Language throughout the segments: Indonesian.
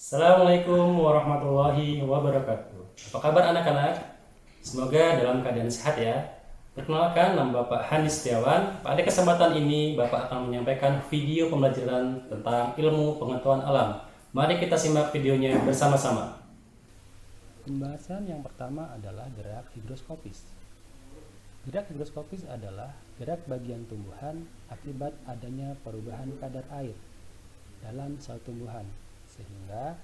Assalamualaikum warahmatullahi wabarakatuh. Apa kabar anak-anak? Semoga dalam keadaan sehat ya. Perkenalkan, nama Bapak Hanis Setiawan. Pada kesempatan ini, Bapak akan menyampaikan video pembelajaran tentang ilmu pengetahuan alam. Mari kita simak videonya bersama-sama. Pembahasan yang pertama adalah gerak higroskopis. Gerak higroskopis adalah gerak bagian tumbuhan akibat adanya perubahan kadar air dalam sel tumbuhan, sehingga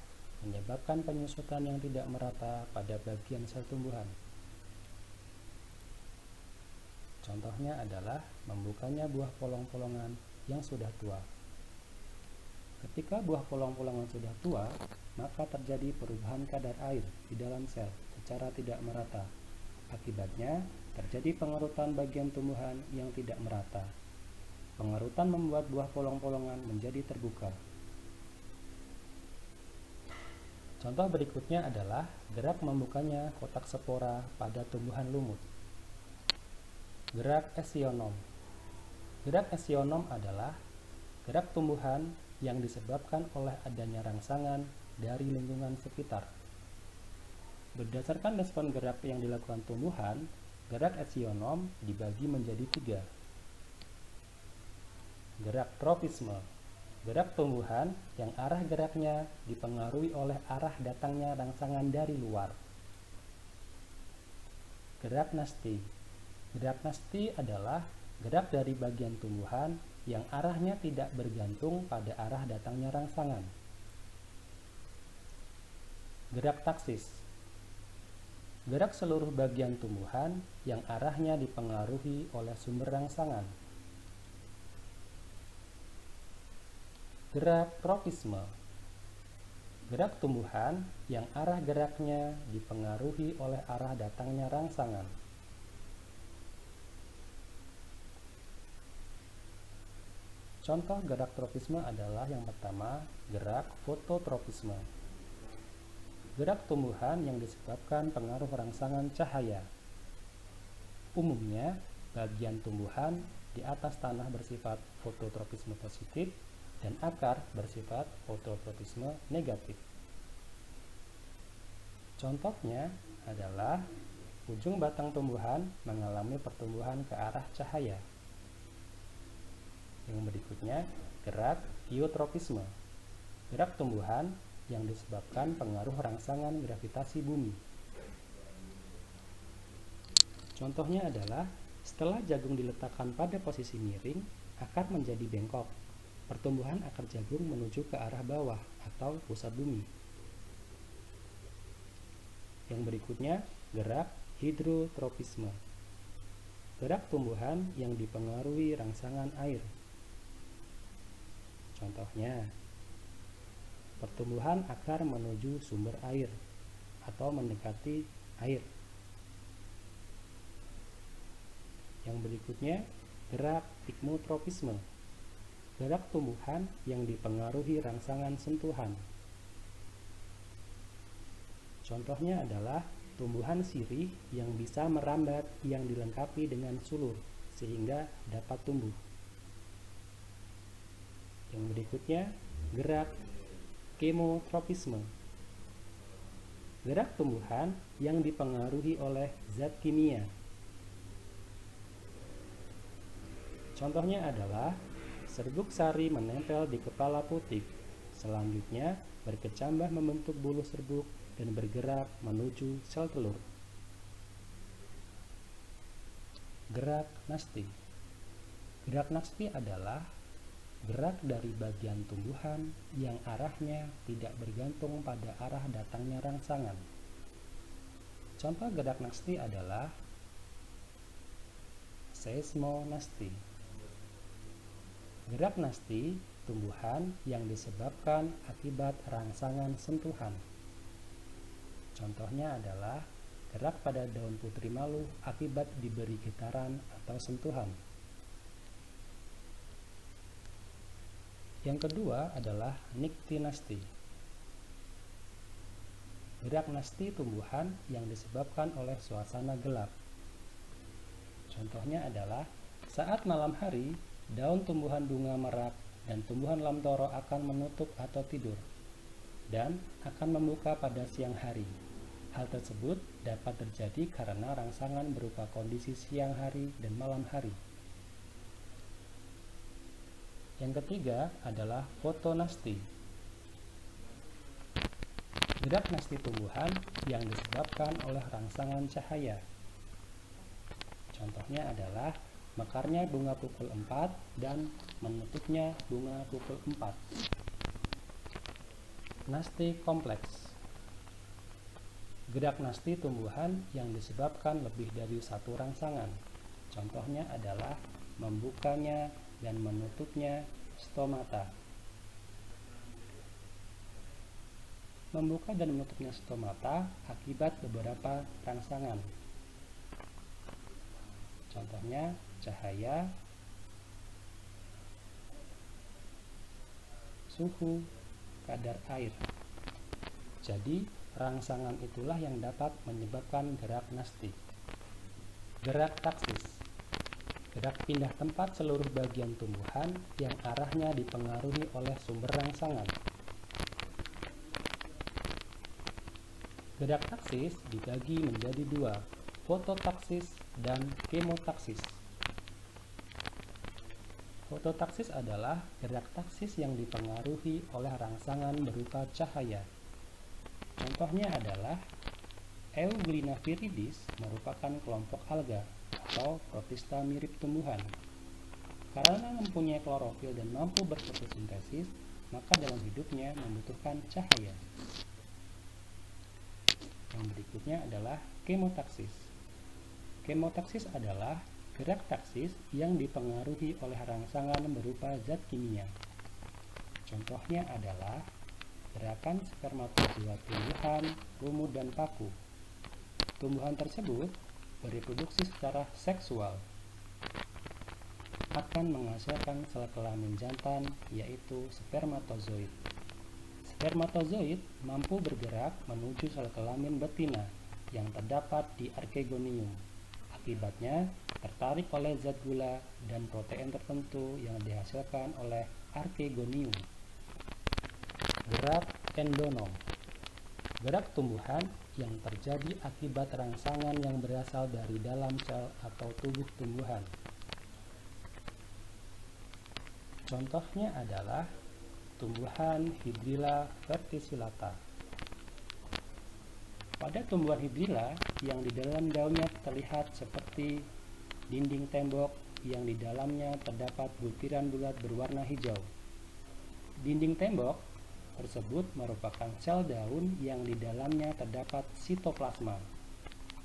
menyebabkan penyusutan yang tidak merata pada bagian sel tumbuhan. Contohnya adalah membukanya buah polong-polongan yang sudah tua. Ketika buah polong-polongan sudah tua, maka terjadi perubahan kadar air di dalam sel secara tidak merata. Akibatnya, terjadi pengerutan bagian tumbuhan yang tidak merata. Pengerutan membuat buah polong-polongan menjadi terbuka. Contoh berikutnya adalah gerak membukanya kotak spora pada tumbuhan lumut. Gerak esionom. Gerak esionom adalah gerak tumbuhan yang disebabkan oleh adanya rangsangan dari lingkungan sekitar. Berdasarkan respon gerak yang dilakukan tumbuhan, gerak esionom dibagi menjadi 3. Gerak tropisme. Gerak tumbuhan yang arah geraknya dipengaruhi oleh arah datangnya rangsangan dari luar. Gerak nasti. Gerak nasti adalah gerak dari bagian tumbuhan yang arahnya tidak bergantung pada arah datangnya rangsangan. Gerak taksis. Gerak seluruh bagian tumbuhan yang arahnya dipengaruhi oleh sumber rangsangan. Gerak tropisme. Gerak tumbuhan yang arah geraknya dipengaruhi oleh arah datangnya rangsangan. Contoh gerak tropisme adalah yang pertama, gerak fototropisme. Gerak tumbuhan yang disebabkan pengaruh rangsangan cahaya. Umumnya, bagian tumbuhan di atas tanah bersifat fototropisme positif dan akar bersifat fototropisme negatif. Contohnya adalah ujung batang tumbuhan mengalami pertumbuhan ke arah cahaya. Yang berikutnya, gerak geotropisme. Gerak tumbuhan yang disebabkan pengaruh rangsangan gravitasi bumi. Contohnya adalah setelah jagung diletakkan pada posisi miring, akar menjadi bengkok. Pertumbuhan akar jagung menuju ke arah bawah atau pusat bumi. Yang berikutnya, gerak hidrotropisme. Gerak tumbuhan yang dipengaruhi rangsangan air. Contohnya, pertumbuhan akar menuju sumber air atau mendekati air. Yang berikutnya, gerak tikmotropisme. Gerak tumbuhan yang dipengaruhi rangsangan sentuhan. Contohnya adalah tumbuhan sirih yang bisa merambat yang dilengkapi dengan sulur sehingga dapat tumbuh. Yang berikutnya, gerak kemotropisme. Gerak tumbuhan yang dipengaruhi oleh zat kimia. Contohnya adalah serbuk sari menempel di kepala putik, selanjutnya berkecambah membentuk bulu serbuk dan bergerak menuju sel telur. Gerak nasti. Gerak nasti adalah gerak dari bagian tumbuhan yang arahnya tidak bergantung pada arah datangnya rangsangan. Contoh gerak nasti adalah seismonasti. Gerak nasti tumbuhan yang disebabkan akibat rangsangan sentuhan. Contohnya adalah gerak pada daun putri malu akibat diberi getaran atau sentuhan. Yang kedua adalah niktinasti. Gerak nasti tumbuhan yang disebabkan oleh suasana gelap. Contohnya adalah saat malam hari, daun tumbuhan bunga merak dan tumbuhan lamtoro akan menutup atau tidur. dan akan membuka pada siang hari. Hal tersebut dapat terjadi karena rangsangan berupa kondisi siang hari dan malam hari. Yang ketiga adalah fotonasti. Gerak nasti tumbuhan yang disebabkan oleh rangsangan cahaya. Contohnya adalah mekarnya bunga pukul 4 dan menutupnya bunga pukul 4. Nasti kompleks. Gerak nasti tumbuhan yang disebabkan lebih dari satu rangsangan. Contohnya adalah membukanya dan menutupnya stomata. Membuka dan menutupnya stomata akibat beberapa rangsangan. Contohnya cahaya, suhu, kadar air. Jadi, rangsangan itulah yang dapat menyebabkan gerak nasti. Gerak taksis. Gerak pindah tempat seluruh bagian tumbuhan yang arahnya dipengaruhi oleh sumber rangsangan. Gerak taksis dibagi menjadi dua, fototaksis dan kemotaksis. Fototaksis adalah gerak taksis yang dipengaruhi oleh rangsangan berupa cahaya. Contohnya adalah Euglena viridis merupakan kelompok alga atau protista mirip tumbuhan. Karena mempunyai klorofil dan mampu berfotosintesis, maka dalam hidupnya membutuhkan cahaya. Yang berikutnya adalah kemotaksis. Kemotaksis adalah gerak taksis yang dipengaruhi oleh rangsangan berupa zat kimia. Contohnya adalah gerakan spermatozoa tumbuhan, lumut, dan paku. Tumbuhan tersebut bereproduksi secara seksual, akan menghasilkan sel kelamin jantan, yaitu spermatozoid. Spermatozoid mampu bergerak menuju sel kelamin betina yang terdapat di archegonium. Akibatnya, tertarik oleh zat gula dan protein tertentu yang dihasilkan oleh archegonium. Gerak endonom. Gerak tumbuhan yang terjadi akibat rangsangan yang berasal dari dalam sel atau tubuh tumbuhan. Contohnya adalah tumbuhan Hydrilla verticillata. Pada tumbuhan Hydrilla yang di dalam daunnya terlihat seperti dinding tembok yang di dalamnya terdapat butiran bulat berwarna hijau. Dinding tembok tersebut merupakan sel daun yang di dalamnya terdapat sitoplasma.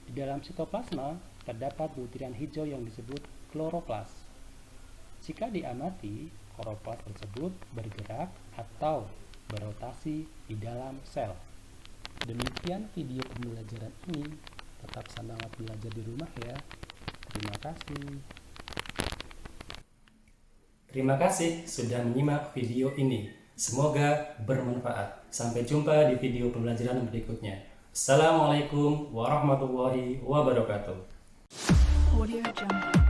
Di dalam sitoplasma terdapat butiran hijau yang disebut kloroplas. Jika diamati, kloroplas tersebut bergerak atau berotasi di dalam sel. Demikian video pembelajaran ini. Tetap semangat belajar di rumah ya. Terima kasih. Terima kasih sudah menyimak video ini. Semoga bermanfaat. Sampai jumpa di video pembelajaran berikutnya. Assalamualaikum warahmatullahi wabarakatuh. Audio Jungle.